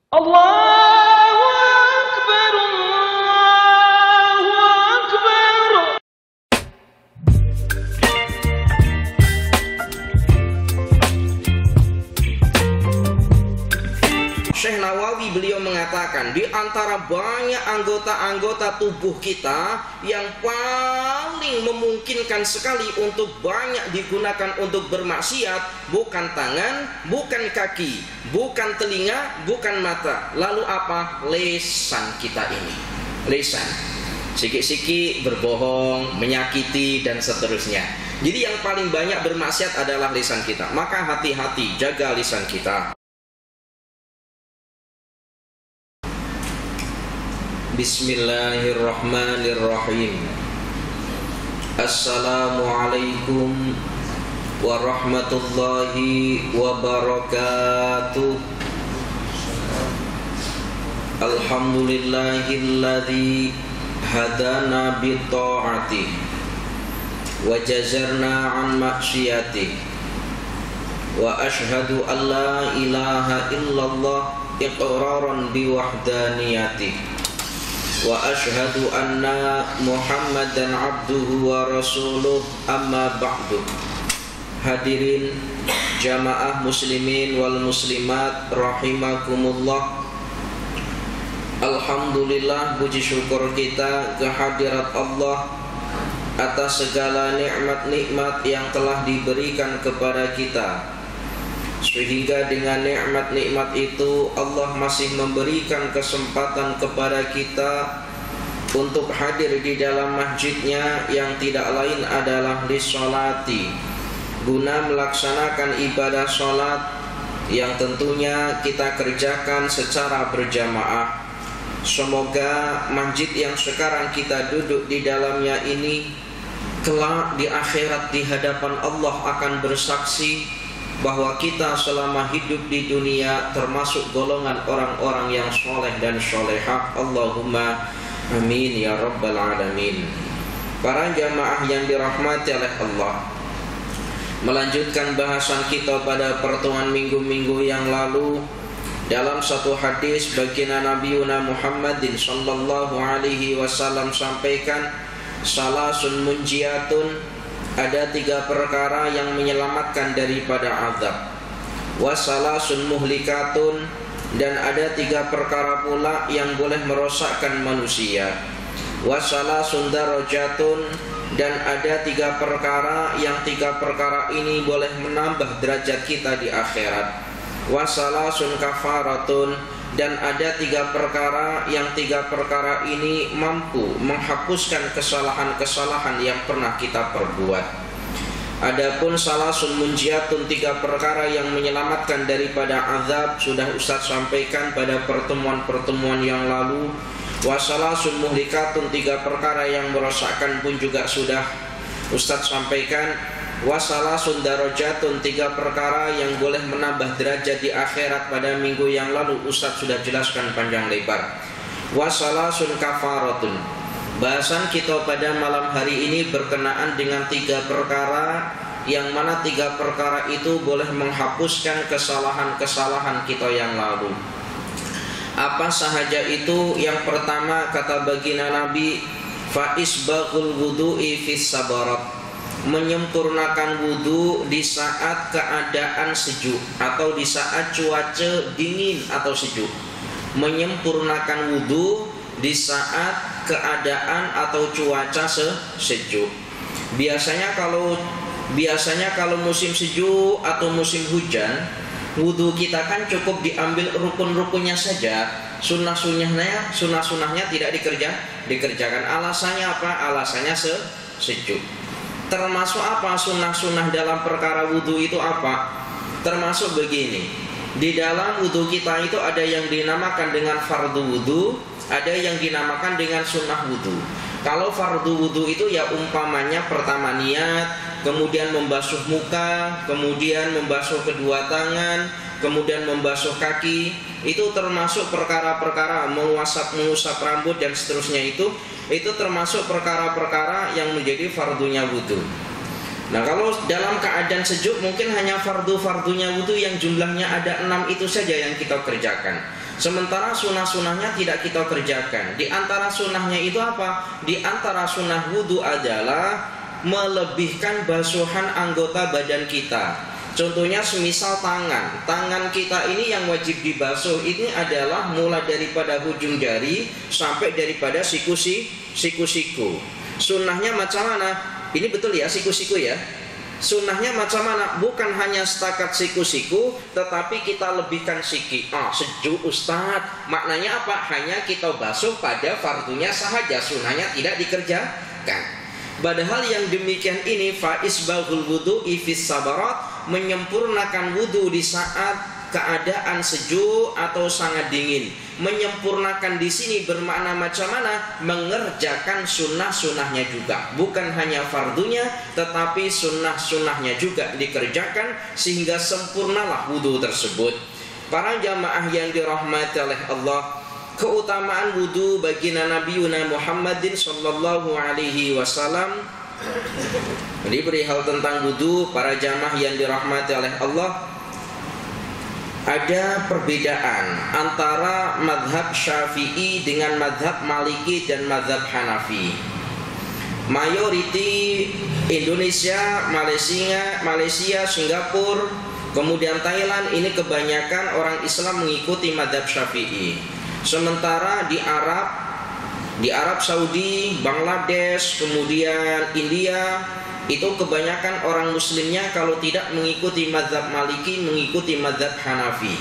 Allahu Akbar, Allahu Akbar. Syekh Nawawi beliau mengatakan, di antara banyak anggota-anggota tubuh kita yang paling memungkinkan sekali untuk banyak digunakan untuk bermaksiat, bukan tangan, bukan kaki, bukan telinga, bukan mata. Lalu apa? Lisan kita ini. Lisan. Sikit-sikit berbohong, menyakiti, dan seterusnya. Jadi yang paling banyak bermaksiat adalah lisan kita. Maka hati-hati, jaga lisan kita. Bismillahirrahmanirrahim. Assalamualaikum warahmatullahi wabarakatuh. Alhamdulillahilladzi hadana bitta'ati wa jazarna an maksiyati, wa ashhadu an la ilaha illallah iqraran biwahdaniyati, wa ashhadu anna Muhammadan abduhu wa rasuluh, amma ba'du. Hadirin jamaah muslimin wal muslimat rahimakumullah. Alhamdulillah, puji syukur kita kehadirat Allah atas segala nikmat-nikmat yang telah diberikan kepada kita, sehingga dengan nikmat-nikmat itu Allah masih memberikan kesempatan kepada kita untuk hadir di dalam masjidnya yang tidak lain adalah lissolati, guna melaksanakan ibadah sholat yang tentunya kita kerjakan secara berjamaah. Semoga masjid yang sekarang kita duduk di dalamnya ini kelak di akhirat di hadapan Allah akan bersaksi bahwa kita selama hidup di dunia termasuk golongan orang-orang yang soleh dan solehah. Allahumma amin ya rabbal alamin. Para jamaah yang dirahmati oleh Allah, melanjutkan bahasan kita pada pertemuan minggu-minggu yang lalu, dalam satu hadis baginda Nabi Muhammadin sallallahu alaihi wasallam sampaikan, salasun munjiatun, ada 3 perkara yang menyelamatkan daripada azab. Wasalasun muhlikatun, dan ada 3 perkara pula yang boleh merosakkan manusia. Wasalasun darajatun, dan ada 3 perkara yang 3 perkara ini boleh menambah derajat kita di akhirat. Wasalasun kafaratun, dan ada 3 perkara yang 3 perkara ini mampu menghapuskan kesalahan-kesalahan yang pernah kita perbuat. Adapun salasun munjiatun, 3 perkara yang menyelamatkan daripada azab, sudah Ustaz sampaikan pada pertemuan-pertemuan yang lalu. Wasalasun muhlikatun, 3 perkara yang merosakkan pun juga sudah Ustaz sampaikan. Wasalasun darajatun, 3 perkara yang boleh menambah derajat di akhirat, pada minggu yang lalu Ustaz sudah jelaskan panjang lebar. Wasalasun kafaratun, bahasan kita pada malam hari ini berkenaan dengan 3 perkara, yang mana 3 perkara itu boleh menghapuskan kesalahan-kesalahan kita yang lalu. Apa sahaja itu? Yang pertama, kata baginda Nabi, fa isbaghul wudu'i fis sabarat, menyempurnakan wudu di saat keadaan sejuk atau di saat cuaca dingin atau sejuk. Menyempurnakan wudu di saat keadaan atau cuaca sejuk. Biasanya kalau musim sejuk atau musim hujan, wudu kita kan cukup diambil rukun-rukunnya saja. Sunnah-sunnahnya tidak dikerjakan. Alasannya apa? Alasannya sejuk. Termasuk apa sunnah-sunnah dalam perkara wudhu itu apa? Termasuk begini, di dalam wudhu kita itu ada yang dinamakan dengan fardu wudhu, ada yang dinamakan dengan sunnah wudhu. Kalau fardu wudhu itu ya umpamanya pertama niat, kemudian membasuh muka, kemudian membasuh kedua tangan, kemudian membasuh kaki. Itu termasuk perkara-perkara mengusap rambut dan seterusnya, itu termasuk perkara-perkara yang menjadi fardunya wudhu. Nah, kalau dalam keadaan sejuk mungkin hanya fardu-fardunya wudu yang jumlahnya ada 6 itu saja yang kita kerjakan. Sementara sunnah-sunnahnya tidak kita kerjakan. Di antara sunnahnya itu apa? Di antara sunnah wudu adalah melebihkan basuhan anggota badan kita. Contohnya semisal tangan kita ini yang wajib dibasuh ini adalah mulai daripada ujung jari sampai daripada siku-siku. Sunnahnya macam mana? Ini betul ya, siku-siku ya. Sunnahnya macam mana? Bukan hanya setakat siku-siku, tetapi kita lebihkan siki. Sejuk Ustadz. Maknanya apa? Hanya kita basuh pada fardunya sahaja, sunnahnya tidak dikerjakan. Padahal yang demikian ini faisbahul wudu'i fis sabarat, menyempurnakan wudu di saat keadaan sejuk atau sangat dingin. Menyempurnakan di sini bermakna macam mana? Mengerjakan sunnah-sunnahnya juga. Bukan hanya fardunya, tetapi sunnah-sunnahnya juga dikerjakan sehingga sempurnalah wudu tersebut. Para jamaah yang dirahmati oleh Allah, keutamaan wudu baginda Nabi Muhammadin sallallahu alaihi wasallam. Jadi perihal tentang wudu, para jamaah yang dirahmati oleh Allah, ada perbedaan antara madhab Syafi'i dengan madhab Maliki dan madhab Hanafi. Mayoriti Indonesia, Malaysia, Singapura, kemudian Thailand, ini kebanyakan orang Islam mengikuti madhab Syafi'i. Sementara di Arab Saudi, Bangladesh, kemudian India, itu kebanyakan orang muslimnya kalau tidak mengikuti mazhab Maliki, mengikuti mazhab Hanafi.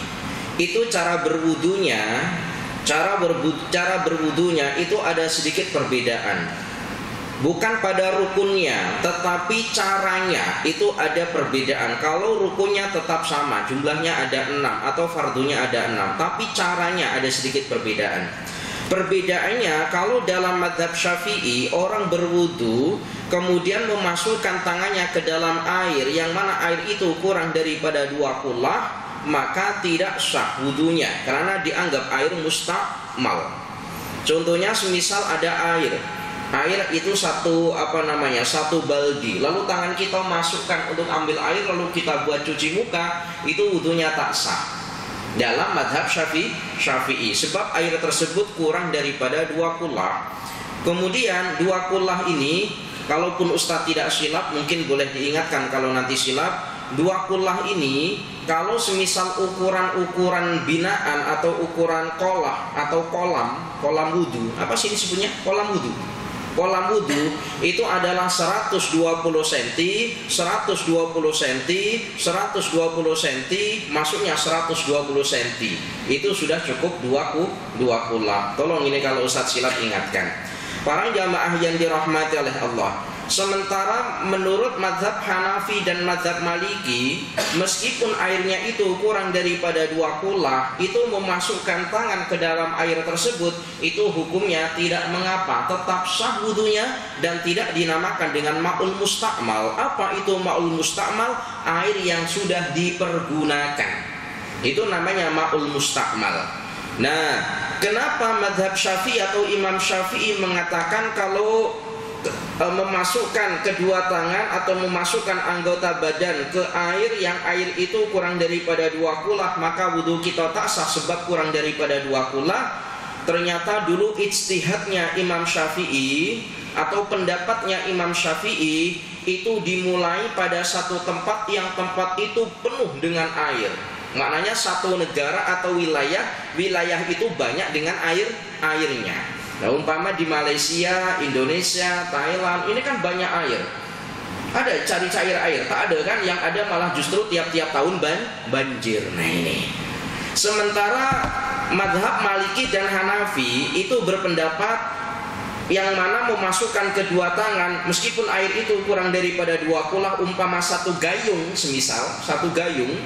Itu cara berwudunya itu ada sedikit perbedaan. Bukan pada rukunnya, tetapi caranya itu ada perbedaan. Kalau rukunnya tetap sama, jumlahnya ada 6 atau fardunya ada 6, tapi caranya ada sedikit perbedaan. Perbedaannya, kalau dalam mazhab Syafi'i orang berwudu kemudian memasukkan tangannya ke dalam air yang mana air itu kurang daripada 2 kullah, maka tidak sah wudunya karena dianggap air mustakmal. Contohnya semisal ada air itu satu baldi, lalu tangan kita masukkan untuk ambil air lalu kita buat cuci muka, itu wudunya tak sah dalam mazhab Syafi'i sebab air tersebut kurang daripada 2 kullah. Kemudian 2 kullah ini, kalaupun Ustadz tidak silap, mungkin boleh diingatkan kalau nanti silap. 2 kullah ini kalau semisal ukuran binaan atau ukuran kolah atau kolam wudu, apa sih disebutnya? Kolam wudu itu adalah 120 cm, 120 cm, 120 cm, masuknya 120 cm. Itu sudah cukup 2 kullah. Tolong ini kalau Ustadz silap ingatkan. Para jamaah yang dirahmati oleh Allah, sementara menurut mazhab Hanafi dan mazhab Maliki, meskipun airnya itu kurang daripada 2 kullah, itu memasukkan tangan ke dalam air tersebut, itu hukumnya tidak mengapa, tetap sah wudunya dan tidak dinamakan dengan ma'ul mustakmal. Apa itu ma'ul mustakmal? Air yang sudah dipergunakan, itu namanya ma'ul mustakmal. Nah, kenapa mazhab Syafi'i atau Imam Syafi'i mengatakan kalau memasukkan kedua tangan atau memasukkan anggota badan ke air yang air itu kurang daripada 2 kullah, maka wudu kita tak sah sebab kurang daripada 2 kullah? Ternyata dulu ijtihadnya Imam Syafi'i atau pendapatnya Imam Syafi'i itu dimulai pada satu tempat yang tempat itu penuh dengan air. Maknanya satu negara atau wilayah itu banyak dengan airnya. Nah, umpama di Malaysia, Indonesia, Thailand, ini kan banyak air. Ada cari cair air, tak ada kan? Yang ada malah justru tiap-tiap tahun banjir. Nah ini. Sementara mazhab Maliki dan Hanafi itu berpendapat yang mana memasukkan kedua tangan meskipun air itu kurang daripada 2 kullah, umpama satu gayung, semisal satu gayung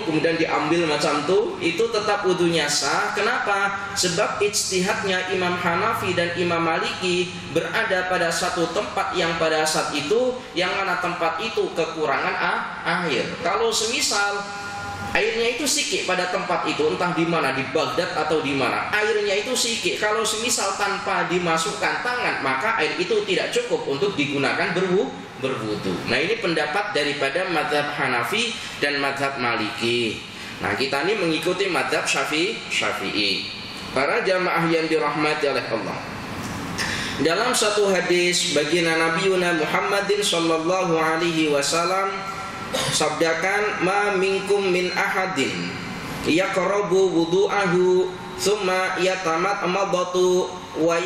kemudian diambil macam itu tetap wudunya sah. Kenapa? Sebab ijtihadnya Imam Hanafi dan Imam Maliki berada pada satu tempat yang pada saat itu yang mana tempat itu kekurangan air. Kalau semisal Airnya itu sikik pada tempat itu, entah di mana, di Baghdad atau di mana. Airnya itu sikik. Kalau semisal tanpa dimasukkan tangan, maka air itu tidak cukup untuk digunakan berwudu. Nah, ini pendapat daripada mazhab Hanafi dan mazhab Maliki. Nah, kita ini mengikuti mazhab Syafi'i. Para jamaah yang dirahmati oleh Allah. Dalam satu hadis baginda Nabi Muhammadin sallallahu alaihi wasallam sabdakan, ma minkum min ahadin yaqrabu wudu'ahu thumma yatamadmadu wa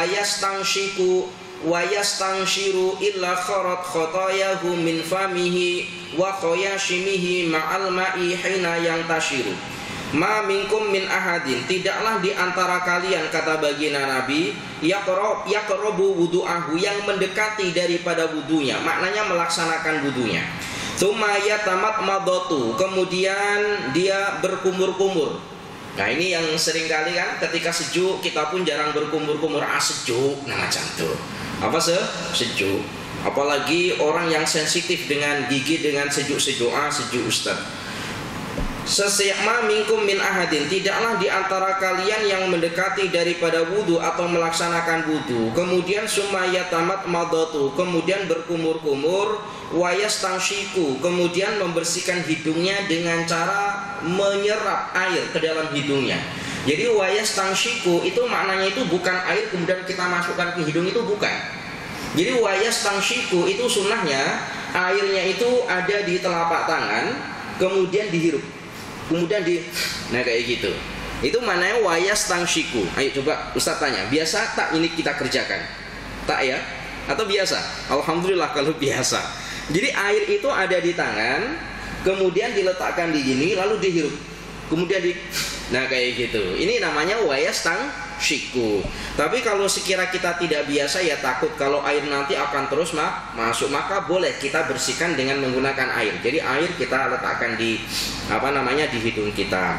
yastanshiku wa yastanshiru illa kharat khatayahu min famihi wa khayashimihi ma'al ma'i hina yantashiru. Ma minkum min ahadin, tidaklah di antara kalian, kata baginda Nabi, yaqrabu wudu'ahu, yang mendekati daripada wudunya, maknanya melaksanakan wudunya. Tsumma yatamadmadu, kemudian dia berkumur-kumur. Nah, ini yang sering kali kan ketika sejuk kita pun jarang berkumur-kumur. Sejuk, nah macam tuh. Apa sejuk? Apalagi orang yang sensitif dengan gigi dengan sejuk-sejuk. Sejuk Ustaz. Sesama minkum min ahadin, tidaklah di antara kalian yang mendekati daripada wudu atau melaksanakan wudu, kemudian sumaya tamat madatu, kemudian berkumur-kumur, wayastangshiku, kemudian membersihkan hidungnya dengan cara menyerap air ke dalam hidungnya. Jadi wayastangshiku itu maknanya itu bukan air kemudian kita masukkan ke hidung, itu bukan. Jadi wayastangshiku itu sunnahnya airnya itu ada di telapak tangan, kemudian dihirup. Kemudian nah kayak gitu. Itu mananya wayastangshiku. Ayo coba Ustaz tanya, biasa tak ini kita kerjakan? Tak ya? Atau biasa? Alhamdulillah kalau biasa. Jadi air itu ada di tangan, kemudian diletakkan di gini, lalu dihirup. Kemudian nah kayak gitu. Ini namanya wayastangshiku. Tapi kalau sekira kita tidak biasa, ya takut kalau air nanti akan terus masuk, maka boleh kita bersihkan dengan menggunakan air. Jadi air kita letakkan di di hidung kita.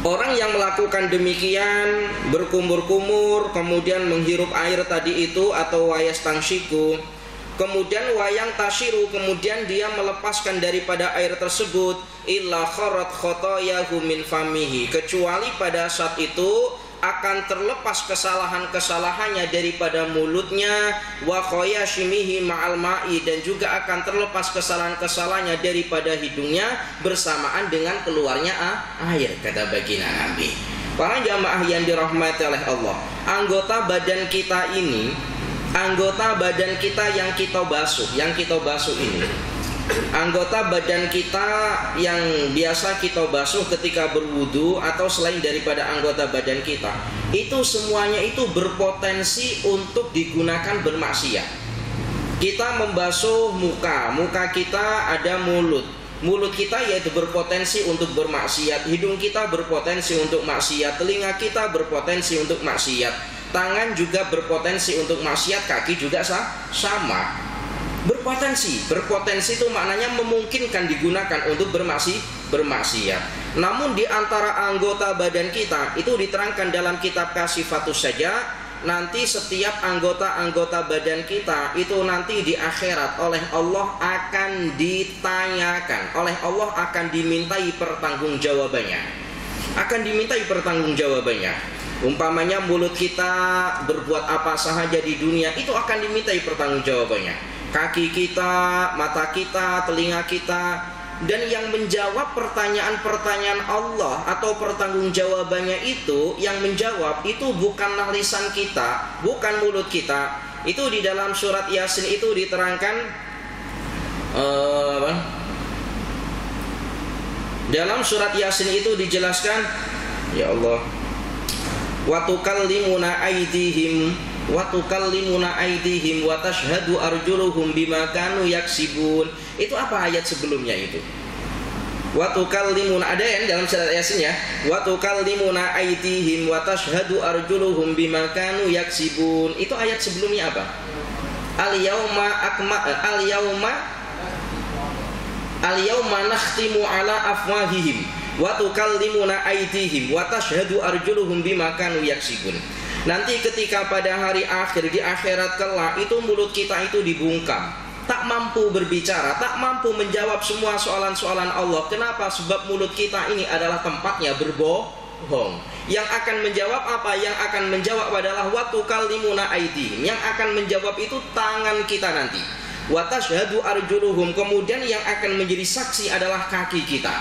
Orang yang melakukan demikian, berkumur-kumur, kemudian menghirup air tadi itu atau wayastangshiku, kemudian wayang tashiru, kemudian dia melepaskan daripada air tersebut, illa kharat khotoyahu min famihi, kecuali pada saat itu akan terlepas kesalahan-kesalahannya daripada mulutnya, wa khayashimihi ma'al ma'i, dan juga akan terlepas kesalahan-kesalahannya daripada hidungnya bersamaan dengan keluarnya air, kata baginda Nabi. Para jamaah yang dirahmati oleh Allah, anggota badan kita ini, anggota badan kita yang kita basuh ini, anggota badan kita yang biasa kita basuh ketika berwudu atau selain daripada anggota badan kita, itu semuanya itu berpotensi untuk digunakan bermaksiat. Kita membasuh muka kita ada mulut kita yaitu berpotensi untuk bermaksiat, hidung kita berpotensi untuk maksiat, telinga kita berpotensi untuk maksiat, tangan juga berpotensi untuk maksiat, kaki juga sama. Berpotensi itu maknanya memungkinkan digunakan untuk bermaksiat. Namun di antara anggota badan kita itu diterangkan dalam kitab Kasyifatus Saja, nanti setiap anggota badan kita itu nanti di akhirat oleh Allah akan ditanyakan, oleh Allah akan dimintai pertanggungjawabannya. Umpamanya mulut kita berbuat apa saja di dunia, itu akan dimintai pertanggungjawabannya. Kaki kita, mata kita, telinga kita, dan yang menjawab pertanyaan-pertanyaan Allah atau pertanggungjawabannya itu, yang menjawab itu bukanlah lisan kita, bukan mulut kita. Itu di dalam surat Yasin itu diterangkan, dalam surat Yasin itu dijelaskan, ya Allah, wa tukallimuna aydihim wa tashhadu arjuluhum bima kanu yaksibun. Itu apa ayat sebelumnya itu? Wa tukallimuna, ada yang dalam surat Yasin ya, wa tukallimuna aydihim wa tashhadu arjuluhum bima kanu yaksibun. Itu ayat sebelumnya apa? Al-yauma nakhtimu ala afwahihim wa tukallimuna aydihim wa tashhadu arjuluhum bima kanu yaksibun. Nanti ketika pada hari akhir, di akhirat kelak, itu mulut kita itu dibungkam, tak mampu berbicara, tak mampu menjawab semua soalan-soalan Allah. Kenapa? Sebab mulut kita ini adalah tempatnya berbohong. Yang akan menjawab apa? Yang akan menjawab adalah wa tukallimuna aydihim. Yang akan menjawab itu tangan kita nanti. Wa tashhadu arjuluhum. Kemudian yang akan menjadi saksi adalah kaki kita.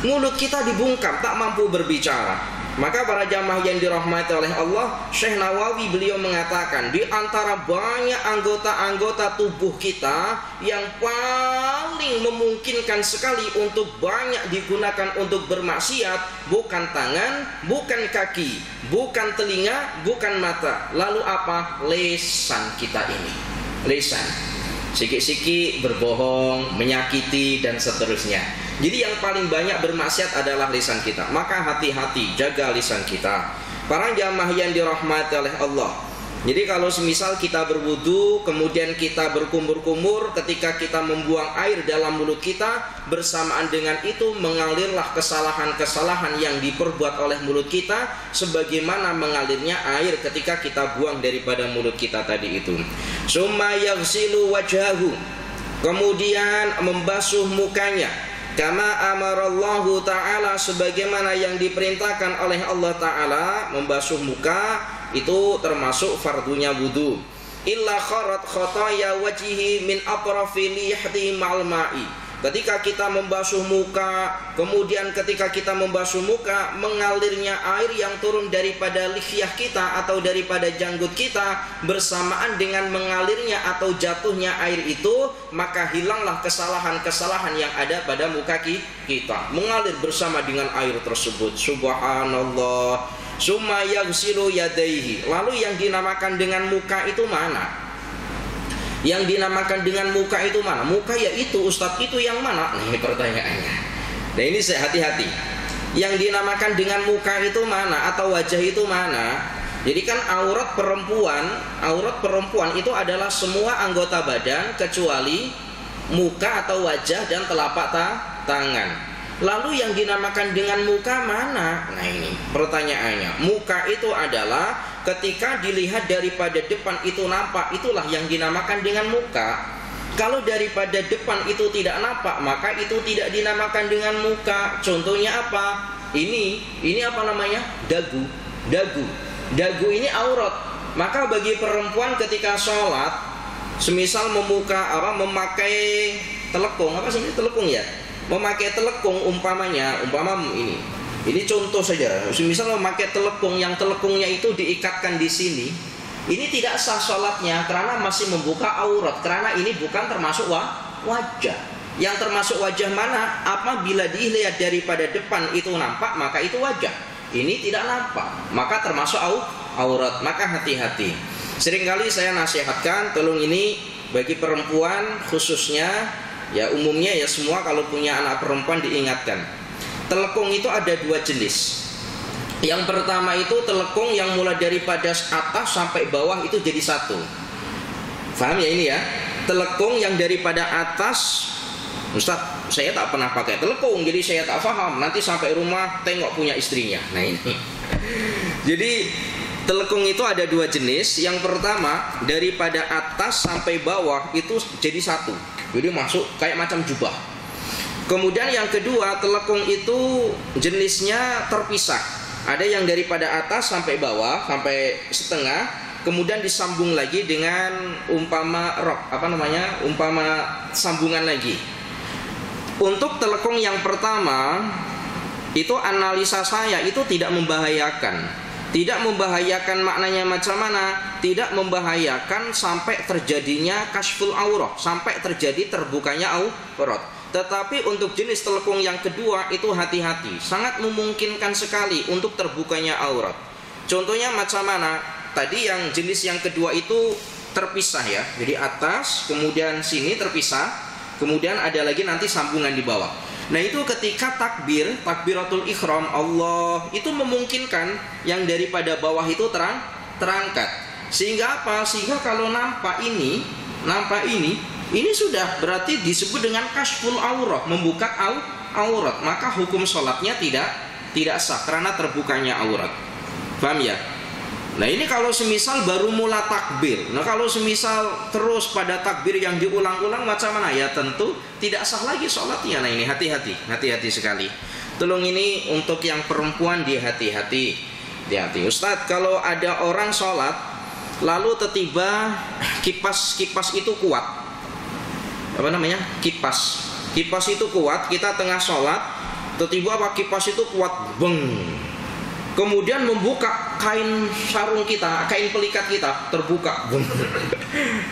Mulut kita dibungkam, tak mampu berbicara. Maka para jamaah yang dirahmati oleh Allah, Syekh Nawawi beliau mengatakan, di antara banyak anggota-anggota tubuh kita yang paling memungkinkan sekali untuk banyak digunakan untuk bermaksiat, bukan tangan, bukan kaki, bukan telinga, bukan mata. Lalu apa? Lisan kita ini. Lisan. Sikit-sikit berbohong, menyakiti, dan seterusnya. Jadi yang paling banyak bermaksiat adalah lisan kita. Maka hati-hati, jaga lisan kita. Para jamaah yang dirahmati oleh Allah. Jadi kalau semisal kita berwudu, kemudian kita berkumur-kumur, ketika kita membuang air dalam mulut kita, bersamaan dengan itu mengalirlah kesalahan-kesalahan yang diperbuat oleh mulut kita, sebagaimana mengalirnya air ketika kita buang daripada mulut kita tadi itu. Summa yaghsilu wajhahu. Kemudian membasuh mukanya. Kama amarallahu ta'ala, sebagaimana yang diperintahkan oleh Allah Ta'ala. Membasuh muka itu termasuk fardunya wudu. Illa kharat khataya wajhihi min atrafi lihdi ma'al ma'i. Ketika kita membasuh muka, kemudian ketika kita membasuh muka, mengalirnya air yang turun daripada lihyah kita atau daripada janggut kita bersamaan dengan mengalirnya atau jatuhnya air itu, maka hilanglah kesalahan-kesalahan yang ada pada muka kita. Mengalir bersama dengan air tersebut. Subhanallah. Summa yaghsilu yadayhi. Lalu yang dinamakan dengan muka itu mana? Yang dinamakan dengan muka itu mana? Muka ya itu, Ustadz itu yang mana? Nah ini pertanyaannya. Nah ini saya hati-hati. Yang dinamakan dengan muka itu mana? Atau wajah itu mana? Jadi kan aurat perempuan itu adalah semua anggota badan kecuali muka atau wajah dan telapak tangan. Lalu yang dinamakan dengan muka mana? Nah ini pertanyaannya. Muka itu adalah ketika dilihat daripada depan itu nampak, itulah yang dinamakan dengan muka. Kalau daripada depan itu tidak nampak, maka itu tidak dinamakan dengan muka. Contohnya apa? Ini apa namanya? Dagu. Dagu ini aurat. Maka bagi perempuan ketika sholat, semisal memakai telekung, apa sih ini telekung ya? Memakai telekung umpama ini contoh saja. Misal memakai telekung, yang telekungnya itu diikatkan di sini, ini tidak sah sholatnya karena masih membuka aurat, karena ini bukan termasuk wajah. Yang termasuk wajah mana? Apabila dilihat daripada depan itu nampak, maka itu wajah. Ini tidak nampak, maka termasuk aurat. Maka hati-hati. Seringkali saya nasihatkan, tolong ini bagi perempuan khususnya, ya umumnya ya semua kalau punya anak perempuan diingatkan. Telekung itu ada dua jenis. Yang pertama itu telekung yang mulai daripada atas sampai bawah itu jadi satu. Paham ya ini ya? Telekung yang daripada atas, Ustaz, saya tak pernah pakai telekung, jadi saya tak paham. Nanti sampai rumah tengok punya istrinya. Nah ini. Jadi telekung itu ada dua jenis. Yang pertama daripada atas sampai bawah itu jadi satu. Jadi masuk kayak macam jubah. Kemudian yang kedua, telekung itu jenisnya terpisah. Ada yang daripada atas sampai bawah, sampai setengah, kemudian disambung lagi dengan umpama sambungan lagi. Untuk telekung yang pertama, itu analisa saya itu tidak membahayakan. Tidak membahayakan maknanya macam mana? Tidak membahayakan sampai terjadinya kasful aurah, sampai terjadi terbukanya aurat. Tetapi untuk jenis telekung yang kedua itu hati-hati, sangat memungkinkan sekali untuk terbukanya aurat. Contohnya macam mana? Tadi yang jenis yang kedua itu terpisah ya. Jadi atas, kemudian sini terpisah, kemudian ada lagi nanti sambungan di bawah. Nah itu ketika takbiratul ihram Allah itu memungkinkan yang daripada bawah itu terangkat. Sehingga apa? Sehingga kalau nampak ini sudah berarti disebut dengan kasful aurah, membuka aurat. Maka hukum sholatnya tidak sah karena terbukanya aurat. Paham ya? Nah ini kalau semisal baru mula takbir. Nah kalau semisal terus pada takbir yang diulang-ulang macam mana? Ya tentu tidak sah lagi sholatnya. Nah ini hati-hati sekali. Tolong ini untuk yang perempuan hati-hati. Ustadz, kalau ada orang sholat lalu tiba-tiba kipas itu kuat. Apa namanya? Kipas itu kuat, kita tengah sholat, tiba-tiba kipas itu kuat, beng. Kemudian membuka kain sarung kita, kain pelikat kita terbuka,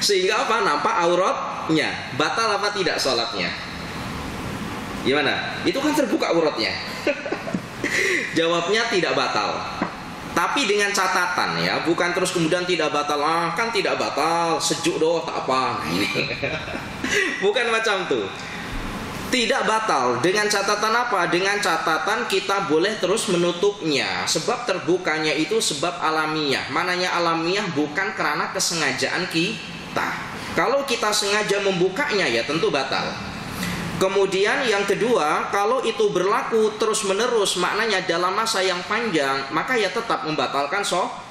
sehingga nampak auratnya. Batal apa tidak sholatnya? Gimana? Itu kan terbuka auratnya. Jawabnya tidak batal. Tapi dengan catatan ya, bukan terus kemudian tidak batal. Kan tidak batal, sejuk doh tak apa. Nah, ini. Bukan macam tuh. Tidak batal. Dengan catatan apa? Dengan catatan kita boleh terus menutupnya. Sebab terbukanya itu sebab alamiah. Mananya alamiah bukan karena kesengajaan kita. Kalau kita sengaja membukanya ya tentu batal. Kemudian yang kedua, kalau itu berlaku terus menerus, maknanya dalam masa yang panjang, maka ya tetap membatalkan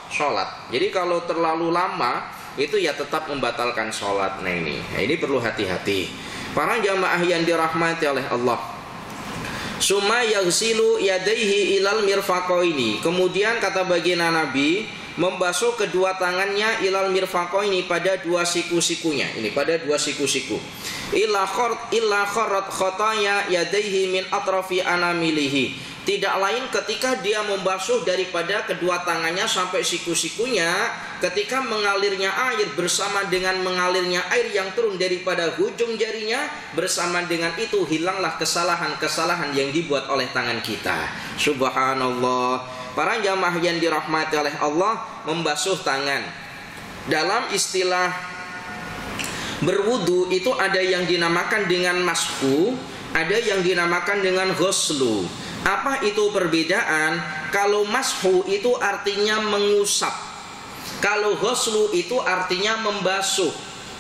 sholat. Jadi kalau terlalu lama itu ya tetap membatalkan sholat. Nah ini perlu hati-hati. Para jamaah yang dirahmati oleh Allah. Summa yaghsilu yadayhi ilal mirfaqaini. Kemudian kata baginda Nabi, membasuh kedua tangannya ilal mirfaqaini, pada dua siku-sikunya. Ini pada dua siku-siku. Illa kharat khataya yadayhi min atrafi anamilihi. Tidak lain ketika dia membasuh daripada kedua tangannya sampai siku-sikunya, ketika mengalirnya air bersama dengan mengalirnya air yang turun daripada ujung jarinya, bersama dengan itu hilanglah kesalahan-kesalahan yang dibuat oleh tangan kita. Subhanallah. Para jamaah yang dirahmati oleh Allah, membasuh tangan dalam istilah berwudu itu ada yang dinamakan dengan mashu, ada yang dinamakan dengan ghuslu. Apa itu perbedaan? Kalau mashu itu artinya mengusap, kalau ghuslu itu artinya membasuh.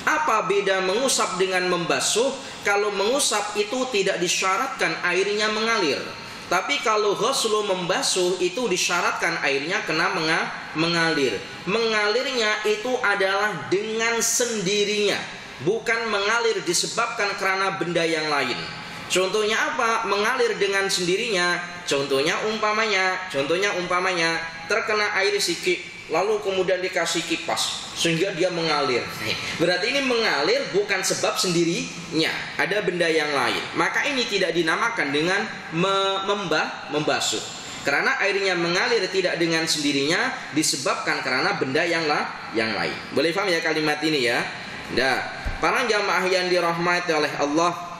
Apa beda mengusap dengan membasuh? Kalau mengusap itu tidak disyaratkan airnya mengalir, tapi kalau ghuslu membasuh itu disyaratkan airnya kena mengalir. Mengalirnya itu adalah dengan sendirinya, bukan mengalir disebabkan karena benda yang lain. Contohnya apa? Mengalir dengan sendirinya. Contohnya umpamanya terkena air sikit, lalu kemudian dikasih kipas sehingga dia mengalir. Berarti ini mengalir bukan sebab sendirinya, ada benda yang lain. Maka ini tidak dinamakan dengan membasuh. Karena airnya mengalir tidak dengan sendirinya disebabkan karena benda yang lain. Boleh paham ya kalimat ini ya? Nah, para jamaah yang dirahmati oleh Allah.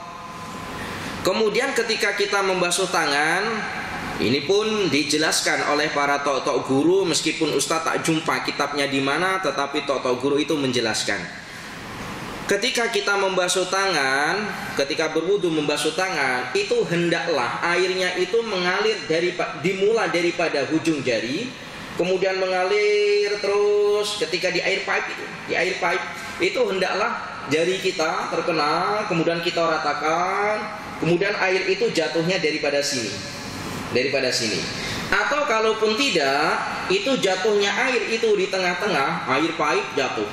Kemudian ketika kita membasuh tangan, ini pun dijelaskan oleh para tok-tok guru, meskipun Ustaz tak jumpa kitabnya di mana, tetapi tok-tok guru itu menjelaskan. Ketika kita membasuh tangan, ketika berwudu membasuh tangan, itu hendaklah airnya itu mengalir dimulai daripada ujung jari, kemudian mengalir terus ketika di air pipe itu hendaklah jari kita terkena, kemudian kita ratakan. Kemudian air itu jatuhnya daripada sini. Atau kalaupun tidak, itu jatuhnya air itu di tengah-tengah, air pipe jatuh.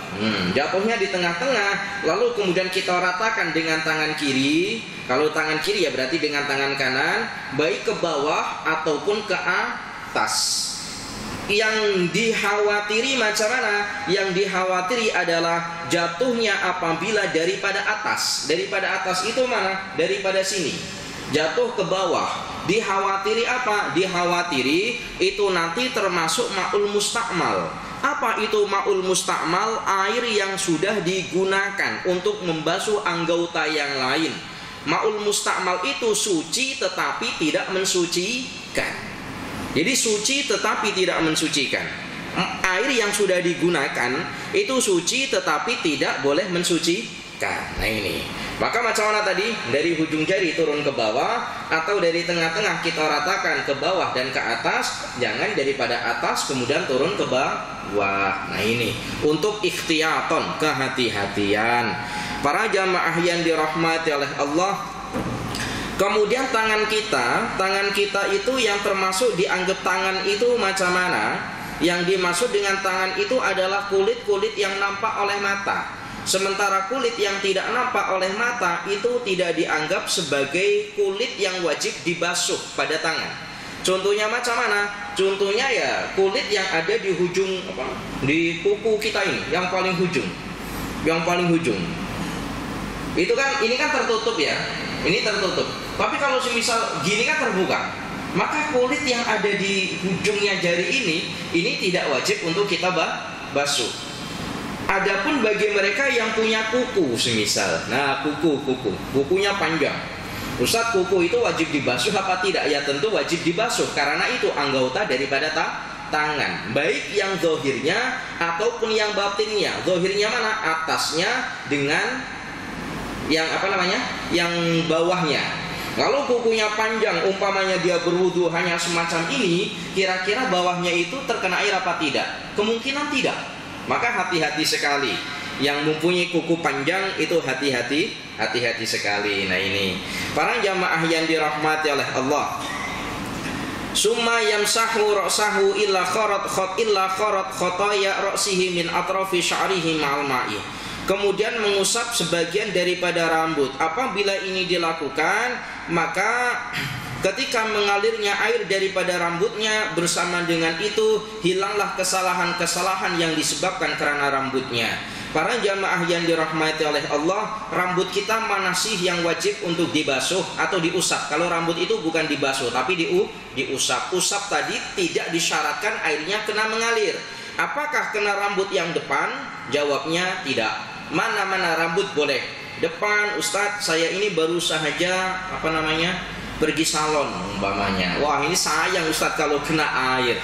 Jatuhnya di tengah-tengah, lalu kemudian kita ratakan dengan tangan kiri. Kalau tangan kiri ya berarti dengan tangan kanan, baik ke bawah ataupun ke atas. Yang dikhawatiri macam mana? Yang dikhawatiri adalah jatuhnya apabila daripada atas. Daripada atas itu mana? Daripada sini. Jatuh ke bawah. Dikhawatiri apa? Dikhawatiri itu nanti termasuk ma'ul musta'mal. Apa itu ma'ul musta'mal? Air yang sudah digunakan untuk membasuh anggota yang lain. Ma'ul musta'mal itu suci tetapi tidak mensucikan. Jadi suci tetapi tidak mensucikan. Air yang sudah digunakan itu suci tetapi tidak boleh mensucikan. Nah ini. Maka macam mana tadi? Dari ujung jari turun ke bawah, atau dari tengah-tengah kita ratakan ke bawah dan ke atas. Jangan daripada atas kemudian turun ke bawah. Nah ini untuk ikhtiyaton, kehati-hatian. Para jamaah yang dirahmati oleh Allah. Kemudian tangan kita itu yang termasuk dianggap tangan itu macam mana? Yang dimaksud dengan tangan itu adalah kulit-kulit yang nampak oleh mata. Sementara kulit yang tidak nampak oleh mata itu tidak dianggap sebagai kulit yang wajib dibasuh pada tangan. Contohnya macam mana? Contohnya ya kulit yang ada di ujung di kuku kita ini, yang paling ujung. Yang paling ujung. Itu kan ini kan tertutup ya. Ini tertutup. Tapi kalau semisal gini kan terbuka. Maka kulit yang ada di ujungnya jari ini tidak wajib untuk kita basuh. Adapun bagi mereka yang punya kuku semisal, nah kukunya panjang. Ustaz, kuku itu wajib dibasuh apa tidak? Ya tentu wajib dibasuh karena itu anggota daripada tangan. Baik yang zahirnya ataupun yang batinnya. Zahirnya mana? Atasnya dengan yang yang bawahnya. Kalau kukunya panjang, umpamanya dia berwudu hanya semacam ini, kira-kira bawahnya itu terkena air apa tidak? Kemungkinan tidak. Maka hati-hati sekali. Yang mempunyai kuku panjang itu hati-hati sekali. Nah ini para jamaah yang dirahmati oleh Allah. Summa yamsahu ra'sahu illa kharat khataya ra'sihi min atrafi sya'rihi ma'al ma'i. Kemudian mengusap sebagian daripada rambut. Apabila ini dilakukan, maka ketika mengalirnya air daripada rambutnya, bersama dengan itu hilanglah kesalahan-kesalahan yang disebabkan karena rambutnya. Para jamaah yang dirahmati oleh Allah, rambut kita mana sih yang wajib untuk dibasuh atau diusap? Kalau rambut itu bukan dibasuh tapi diusap. Usap tadi tidak disyaratkan airnya kena mengalir. Apakah kena rambut yang depan? Jawabnya tidak. Mana rambut boleh. Depan, Ustadz, saya ini baru saja pergi salon umpamanya. Wah, ini sayang Ustadz kalau kena air.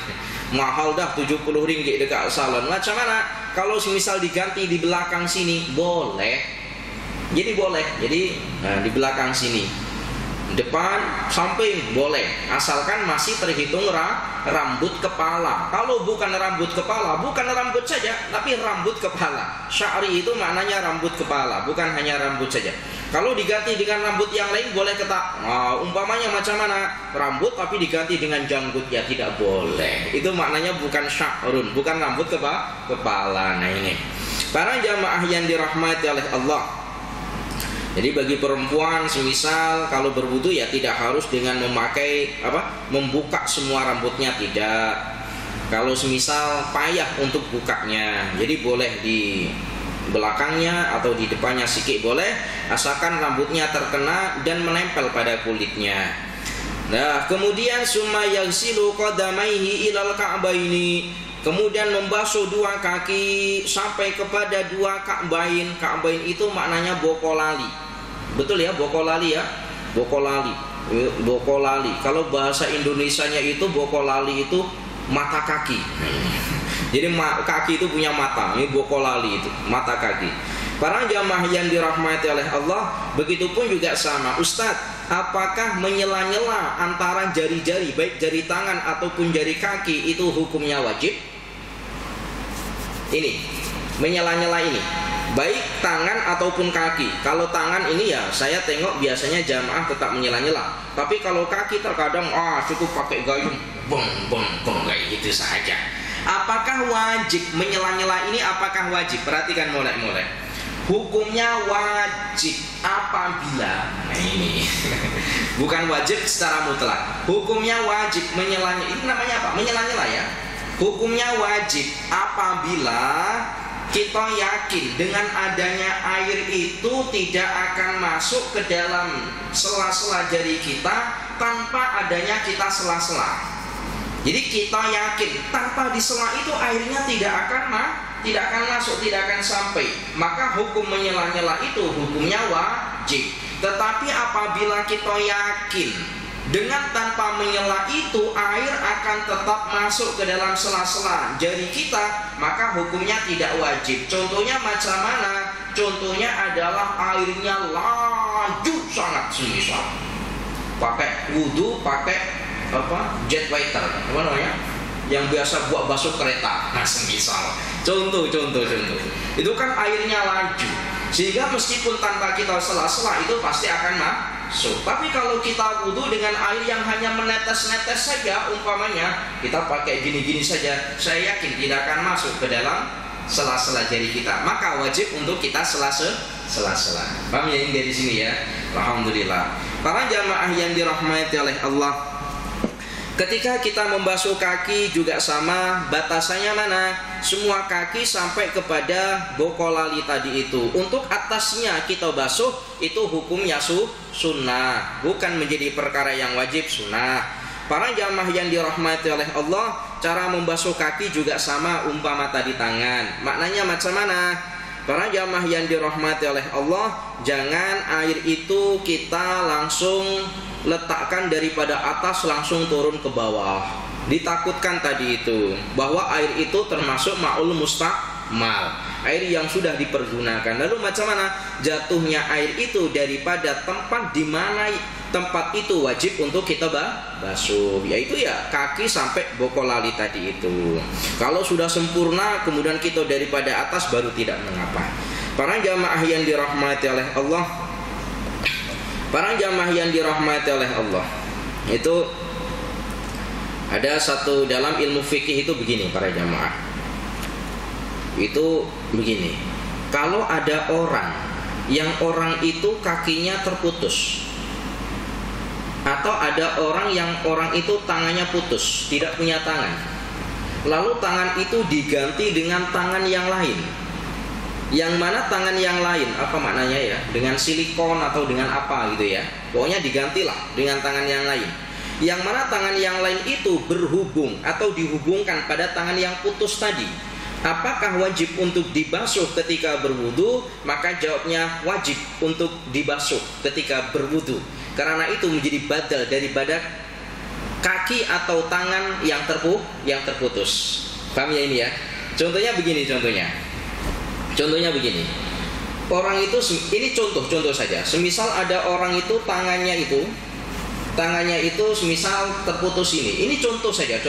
Mahal dah 70 ringgit dekat salon. Macam mana? Kalau misal diganti di belakang sini, boleh. Jadi boleh. Jadi di belakang sini. Depan, samping, boleh. Asalkan masih terhitung rambut kepala. Kalau bukan rambut kepala, bukan rambut saja, tapi rambut kepala. Sya'ri itu maknanya rambut kepala, bukan hanya rambut saja. Kalau diganti dengan rambut yang lain, boleh ketak. Umpamanya macam mana? Rambut tapi diganti dengan janggut, ya tidak boleh. Itu maknanya bukan sya'run, bukan rambut kepala. Nah ini para jamaah yang dirahmati oleh Allah. Jadi bagi perempuan semisal kalau berwudu ya tidak harus dengan memakai membuka semua rambutnya, tidak. Kalau semisal payah untuk bukanya, jadi boleh di belakangnya atau di depannya sikit boleh, asalkan rambutnya terkena dan menempel pada kulitnya. Nah, kemudian summa yaghsilu qadamaihi ilal ka'baini. Kemudian membasuh dua kaki sampai kepada dua ka'bain. Ka'bain itu maknanya bokolali. Betul ya, bokolali ya. Bokolali. Kalau bahasa Indonesianya itu bokolali itu mata kaki. Jadi kaki itu punya mata. Ini bokolali itu, mata kaki. Para jamaah yang dirahmati oleh Allah, begitupun juga sama. Ustadz, apakah menyela-nyela antara jari-jari, baik jari tangan ataupun jari kaki, itu hukumnya wajib? Ini, menyela-nyela ini, baik tangan ataupun kaki. Kalau tangan ini ya saya tengok biasanya jamaah tetap menyela-nyela. Tapi kalau kaki terkadang cukup pakai gayung, bong kayak gitu saja. Apakah wajib menyela-nyela ini? Apakah wajib? Perhatikan mulai. Hukumnya wajib apabila, nah ini bukan wajib secara mutlak. Hukumnya wajib menyela-nyela. Ini namanya apa? Menyela-nyela ya. Hukumnya wajib apabila kita yakin dengan adanya air itu tidak akan masuk ke dalam sela-sela jari kita tanpa adanya kita sela-sela. Jadi kita yakin tanpa disela itu airnya tidak akan masuk, tidak akan sampai. Maka hukum menyela-nyela itu hukumnya wajib. Tetapi apabila kita yakin dengan tanpa menyela itu air akan tetap masuk ke dalam sela-sela jari kita, maka hukumnya tidak wajib. Contohnya macam mana? Contohnya adalah airnya laju sangat semisal pakai wudu, pakai jet waiter, apa namanya? Yang biasa buat basuh kereta. Nah, semisal contoh itu kan airnya laju, sehingga meskipun tanpa kita sela-sela itu pasti akan basuh. Tapi kalau kita wudu dengan air yang hanya menetes-netes saja, umpamanya kita pakai gini-gini saja, saya yakin tidak akan masuk ke dalam sela-sela jari kita. Maka wajib untuk kita sela-sela. Paham ya ini dari sini ya? Alhamdulillah. Para jamaah yang dirahmati oleh Allah, ketika kita membasuh kaki juga sama, batasannya mana? Semua kaki sampai kepada bokolali tadi itu. Untuk atasnya kita basuh, itu hukumnya sunnah, bukan menjadi perkara yang wajib, sunnah. Para jamaah yang dirahmati oleh Allah, cara membasuh kaki juga sama umpama tadi tangan. Maknanya macam mana? Para jamaah yang dirahmati oleh Allah, jangan air itu kita langsung letakkan daripada atas langsung turun ke bawah. Ditakutkan tadi itu bahwa air itu termasuk ma'ul mustakmal, air yang sudah dipergunakan. Lalu macam mana jatuhnya air itu daripada tempat di mana tempat itu wajib untuk kita basuh, yaitu ya kaki sampai bokolali tadi itu. Kalau sudah sempurna kemudian kita daripada atas baru tidak mengapa. Para jamaah yang dirahmati oleh Allah, para jamaah yang dirahmati oleh Allah, itu ada satu dalam ilmu fikih itu begini para jamaah. Itu begini. Kalau ada orang yang orang itu kakinya terputus, atau ada orang yang orang itu tangannya putus, tidak punya tangan, lalu tangan itu diganti dengan tangan yang lain. Yang mana tangan yang lain? Apa maknanya ya? Dengan silikon atau dengan apa gitu ya? Pokoknya digantilah dengan tangan yang lain. Yang mana tangan yang lain itu berhubung atau dihubungkan pada tangan yang putus tadi. Apakah wajib untuk dibasuh ketika berwudu? Maka jawabnya wajib untuk dibasuh ketika berwudu, karena itu menjadi badal daripada kaki atau tangan yang terputus. Paham ya ini ya? Contohnya begini, contohnya begini. Orang itu, ini contoh saja. Semisal ada orang itu tangannya itu semisal terputus ini. Ini contoh saja.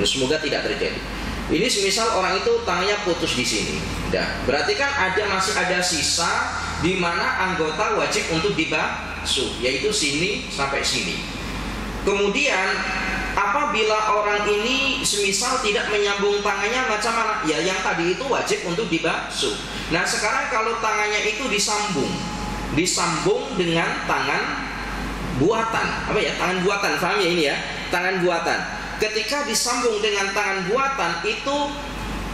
Semoga tidak terjadi. Ini semisal orang itu tangannya putus di sini. Dah, berarti kan masih ada sisa di mana anggota wajib untuk dibasuh, yaitu sini sampai sini. Kemudian apabila orang ini semisal tidak menyambung tangannya macam mana? Ya yang tadi itu wajib untuk dibasuh. Nah, sekarang kalau tangannya itu disambung dengan tangan buatan, tangan buatan, paham ya ini ya? Tangan buatan. Ketika disambung dengan tangan buatan itu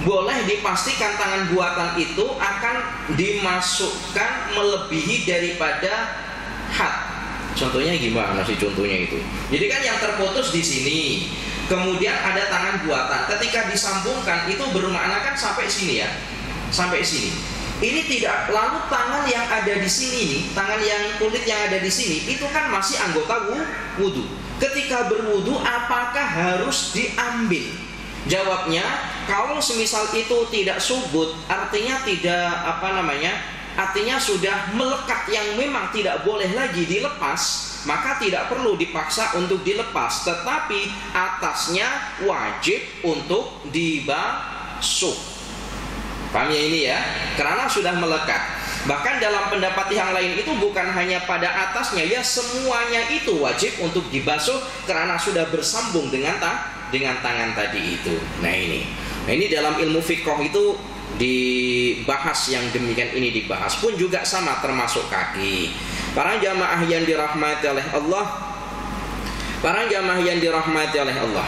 boleh dipastikan tangan buatan itu akan dimasukkan melebihi daripada had. Contohnya gimana sih contohnya itu? Jadi kan yang terputus di sini, kemudian ada tangan buatan. Ketika disambungkan itu bermakna kan sampai sini ya, sampai sini. Ini tidak, lalu tangan yang ada di sini nih, tangan yang kulit yang ada di sini itu kan masih anggota wudu. Ketika berwudu apakah harus diambil? Jawabnya, kalau semisal itu tidak subut, artinya tidak artinya sudah melekat yang memang tidak boleh lagi dilepas, maka tidak perlu dipaksa untuk dilepas, tetapi atasnya wajib untuk dibasuh. Paham ya ini ya? Karena sudah melekat. Bahkan dalam pendapat yang lain itu bukan hanya pada atasnya, ya semuanya itu wajib untuk dibasuh karena sudah bersambung dengan tangan tadi itu. Nah ini dalam ilmu fiqh itu dibahas, yang demikian ini dibahas pun juga sama termasuk kaki. Para jamaah yang dirahmati oleh Allah, para jamaah yang dirahmati oleh Allah.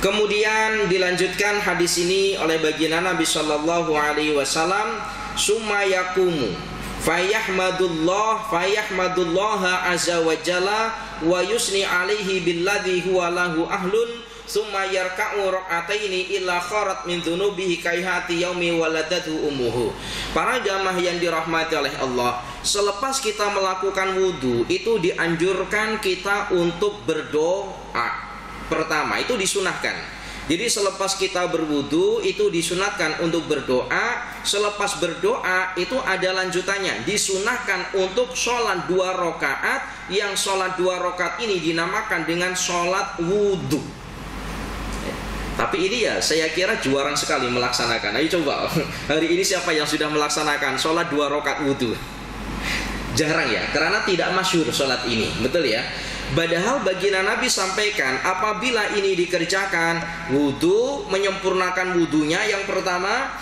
Kemudian dilanjutkan hadis ini oleh baginda Nabi sallallahu alaihi wasallam, summa yaqumu fayahmadullaha azza wa jalla wa yusni alaihi billadhi huwa lahu ahlun, summa yarka'u rak'ataini illa kharat min dzunubihi kaihati yaumi waladatu ummuhu. Para jamaah yang dirahmati oleh Allah, selepas kita melakukan wudu itu dianjurkan kita untuk berdoa. Pertama itu disunahkan. Jadi selepas kita berwudu itu disunahkan untuk berdoa. Selepas berdoa itu ada lanjutannya, disunahkan untuk sholat 2 rakaat. Yang sholat 2 rakaat ini dinamakan dengan sholat wudu. Tapi ini ya saya kira jarang sekali melaksanakan. Ayo coba hari ini siapa yang sudah melaksanakan sholat 2 rakaat wudu? Jarang ya, karena tidak masyhur sholat ini, betul ya. Padahal baginda Nabi sampaikan, apabila ini dikerjakan, wudu, menyempurnakan wudunya, yang pertama,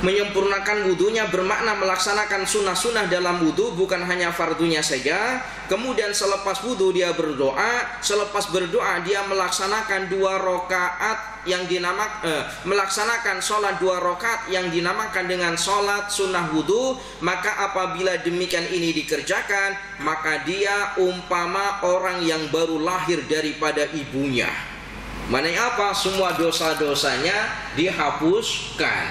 menyempurnakan wudunya bermakna melaksanakan sunnah-sunnah dalam wudu, bukan hanya fardunya saja. Kemudian selepas wudu dia berdoa, selepas berdoa dia melaksanakan 2 rakaat yang melaksanakan sholat 2 rakaat yang dinamakan dengan sholat sunnah wudu. Maka apabila demikian ini dikerjakan, maka dia umpama orang yang baru lahir daripada ibunya. Maknanya apa? Semua dosa-dosanya dihapuskan,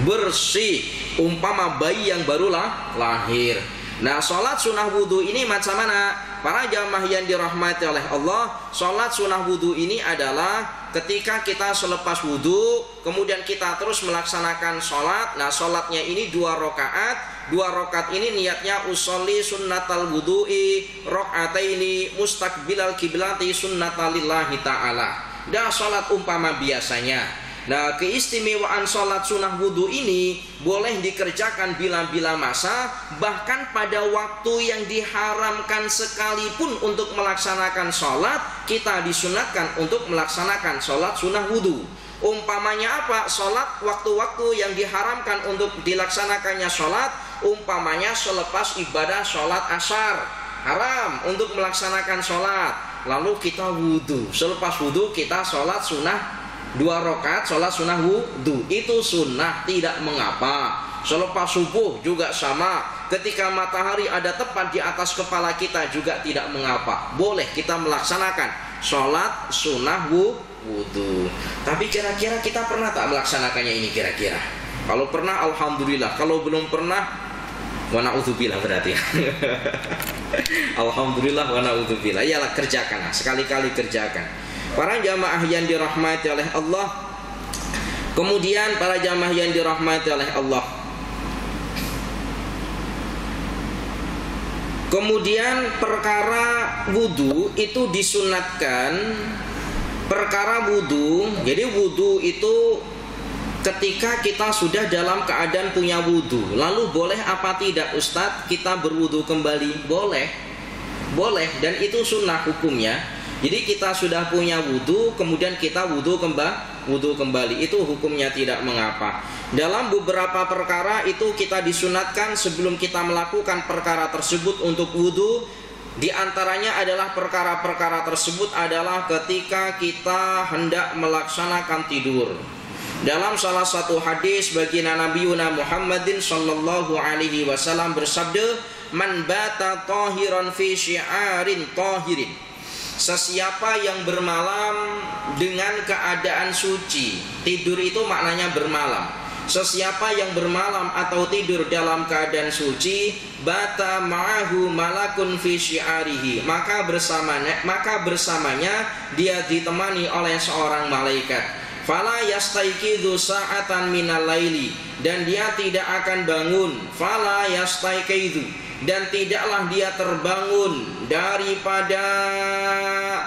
bersih, umpama bayi yang barulah lahir. Nah, sholat sunnah wudhu ini macam mana? Para jamaah yang dirahmati oleh Allah, sholat sunnah wudhu ini adalah ketika kita selepas wudhu, kemudian kita terus melaksanakan sholat. Nah, sholatnya ini 2 rakaat. 2 rakaat ini niatnya usolli sunnatal wudhu'i rakaataini mustaqbilal kiblati sunnatalillahi ta'ala. Dan sholat umpama biasanya. Nah, keistimewaan sholat sunnah wudhu ini boleh dikerjakan bila-bila masa, bahkan pada waktu yang diharamkan sekalipun untuk melaksanakan sholat, kita disunatkan untuk melaksanakan sholat sunnah wudhu. Umpamanya apa? Sholat waktu-waktu yang diharamkan untuk dilaksanakannya sholat, umpamanya selepas ibadah sholat asar, haram untuk melaksanakan sholat. Lalu kita wudhu, selepas wudhu kita sholat sunnah 2 rakaat sholat sunnah wudhu, itu sunnah, tidak mengapa. Selepas subuh juga sama, ketika matahari ada tepat di atas kepala kita juga tidak mengapa. Boleh kita melaksanakan sholat sunnah wudhu. Tapi kira-kira kita pernah tak melaksanakannya ini kira-kira? Kalau pernah alhamdulillah, kalau belum pernah wa na'udzubillah berarti. Alhamdulillah wa na'udzubillah. Yalah, kerjakan, sekali-kali kerjakan. Para jamaah yang dirahmati oleh Allah. Kemudian para jamaah yang dirahmati oleh Allah, kemudian perkara wudu itu disunatkan. Perkara wudu, jadi wudu itu ketika kita sudah dalam keadaan punya wudu, lalu boleh apa tidak Ustadz kita berwudu kembali? Boleh, boleh, dan itu sunnah hukumnya. Jadi kita sudah punya wudu, kemudian kita wudu kembali, itu hukumnya tidak mengapa. Dalam beberapa perkara itu kita disunatkan sebelum kita melakukan perkara tersebut untuk wudu. Di antaranya adalah perkara-perkara tersebut adalah ketika kita hendak melaksanakan tidur. Dalam salah satu hadis baginda Nabi Muhammadin sallallahu alaihi wasallam bersabda, "Man bata tahiran fi syi'arin tahirin." Sesiapa yang bermalam dengan keadaan suci. Tidur itu maknanya bermalam. Sesiapa yang bermalam atau tidur dalam keadaan suci, bata ma'ahu malakun fi syi'arihi, maka bersamanya dia ditemani oleh seorang malaikat. Fala yastaiqidhu sa'atan minal laili, dan dia tidak akan bangun. Fala yastaiqidhu, dan tidaklah dia terbangun daripada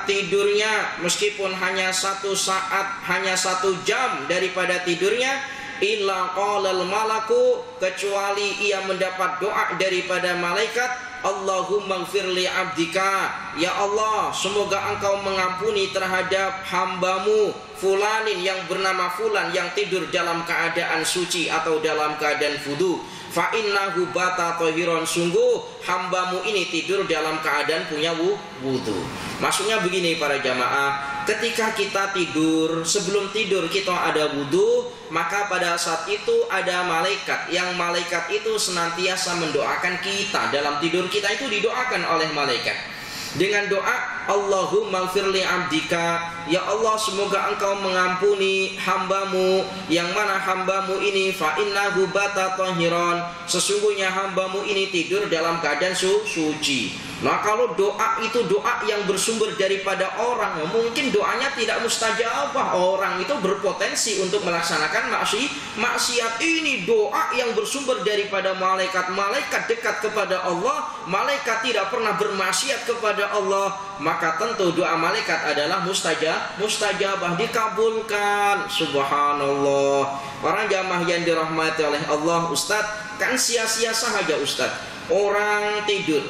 tidurnya meskipun hanya 1 saat, hanya 1 jam daripada tidurnya, illa qalal malaku, kecuali ia mendapat doa daripada malaikat, Allahumma ighfir li abdika, ya Allah, semoga engkau mengampuni terhadap hambamu fulanin yang bernama fulan yang tidur dalam keadaan suci atau dalam keadaan wudu. Fa innahu bata tahiron, sungguh hambamu ini tidur dalam keadaan punya wudu. Maksudnya begini para jamaah, ketika kita tidur, sebelum tidur kita ada wudu, maka pada saat itu ada malaikat, yang malaikat itu senantiasa mendoakan kita. Dalam tidur kita itu didoakan oleh malaikat dengan doa Allahumma ighfir li abdika, ya Allah, semoga engkau mengampuni hambamu, yang mana hambamu ini fa innahu bata tahiran, sesungguhnya hambamu ini tidur dalam keadaan suci. Nah, kalau doa itu doa yang bersumber daripada orang, mungkin doanya tidak mustajabah. Orang itu berpotensi untuk melaksanakan maksiat. Ini doa yang bersumber daripada malaikat. Malaikat dekat kepada Allah, malaikat tidak pernah bermaksiat kepada Allah, maka tentu doa malaikat adalah mustajabah, dikabulkan. Subhanallah. Para jamaah yang dirahmati oleh Allah, Ustadz, kan sia-sia saja Ustadz. orang tidur.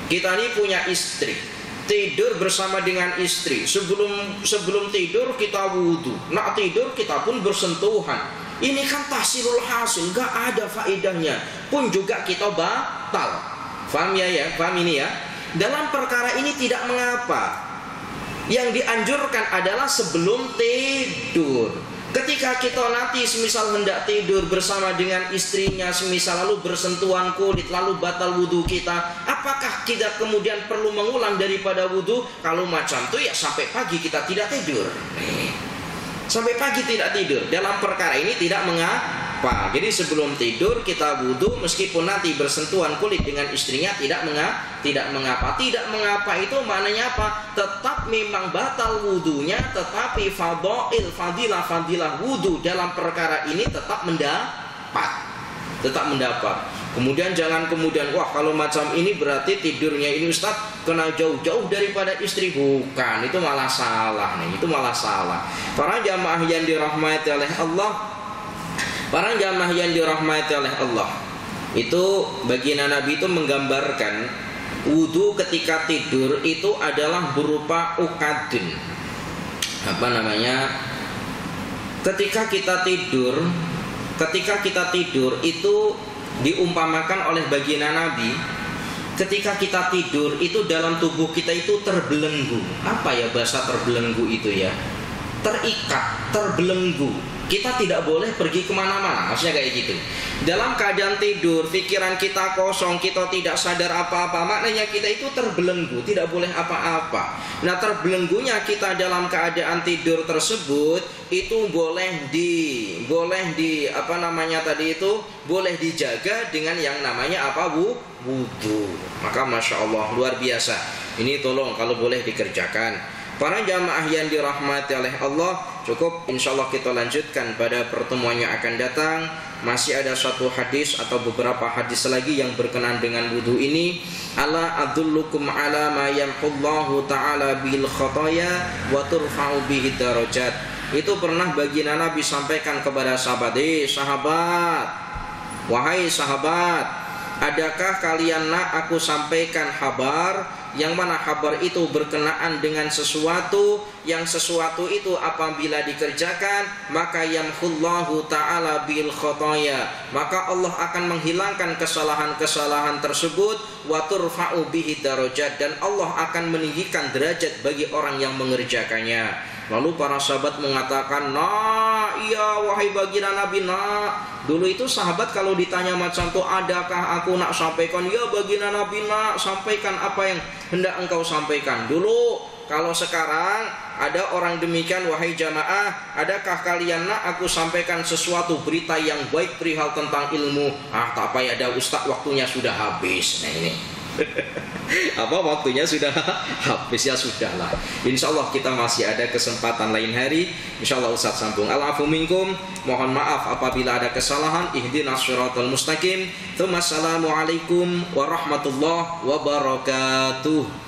Kita ini punya istri, tidur bersama dengan istri. Sebelum tidur kita wudhu, nak tidur kita pun bersentuhan. Ini kan tahsilul hasil, gak ada faedahnya, pun juga kita batal. Faham ya? Faham ini ya? Dalam perkara ini tidak mengapa. Yang dianjurkan adalah sebelum tidur. Ketika kita nanti semisal hendak tidur bersama dengan istrinya, semisal lalu bersentuhan kulit, lalu batal wudhu kita, apakah kita kemudian perlu mengulang daripada wudhu? Kalau macam itu ya sampai pagi kita tidak tidur. Sampai pagi tidak tidur. Dalam perkara ini tidak mengapa. Jadi sebelum tidur kita wudhu, meskipun nanti bersentuhan kulit dengan istrinya tidak mengapa. Tidak mengapa itu maknanya apa? Tetap memang batal wudhunya, tetapi fadilah wudhu dalam perkara ini tetap mendapat. Kemudian jangan kemudian, wah kalau macam ini berarti tidurnya ini Ustaz kena jauh-jauh daripada istri. Bukan, itu malah salah nih, itu malah salah. Para jamaah yang dirahmati oleh Allah, itu baginda Nabi itu menggambarkan wudhu ketika tidur itu adalah berupa ukadun. Ketika kita tidur itu diumpamakan oleh baginda Nabi, ketika kita tidur itu dalam tubuh kita itu terbelenggu. Apa ya bahasa terbelenggu itu ya? Terikat, terbelenggu. Kita tidak boleh pergi kemana-mana, maksudnya kayak gitu. Dalam keadaan tidur, pikiran kita kosong, kita tidak sadar apa-apa, maknanya kita itu terbelenggu, tidak boleh apa-apa. Nah, terbelenggunya kita dalam keadaan tidur tersebut itu boleh dijaga dengan yang namanya apa? Wudhu. Maka masya Allah luar biasa. Ini tolong kalau boleh dikerjakan. Para jamaah yang dirahmati oleh Allah, cukup insyaallah kita lanjutkan pada pertemuan yang akan datang. Masih ada satu hadis atau beberapa hadis lagi yang berkenaan dengan wudhu ini. Ala adullukum ala ma yamhullahu ta'ala bil khataya wa turfa'u bihi darajat. Itu pernah baginda Nabi sampaikan kepada sahabat, wahai sahabat, adakah kalian nak aku sampaikan kabar yang mana kabar itu berkenaan dengan sesuatu yang sesuatu itu apabila dikerjakan maka yamhullahu ta'ala bil khataya, maka Allah akan menghilangkan kesalahan-kesalahan tersebut, wa turfa'u bihi darajat, dan Allah akan meninggikan derajat bagi orang yang mengerjakannya. Lalu para sahabat mengatakan, nah iya wahai baginda Nabi, nah. Dulu itu sahabat kalau ditanya macam itu, adakah aku nak sampaikan? Ya baginda Nabi, nak sampaikan apa yang hendak engkau sampaikan. Dulu, kalau sekarang ada orang demikian, wahai jamaah, adakah kalian nak aku sampaikan sesuatu berita yang baik perihal tentang ilmu? Tak payah ada ustaz, waktunya sudah habis. Nah ini apa waktunya sudah habis, ya sudahlah. Insyaallah kita masih ada kesempatan lain hari. Insyaallah Ustaz sambung. Al-afu minkum, mohon maaf apabila ada kesalahan. Ihdinas siratal mustaqim. Assalamualaikum warahmatullahi wabarakatuh.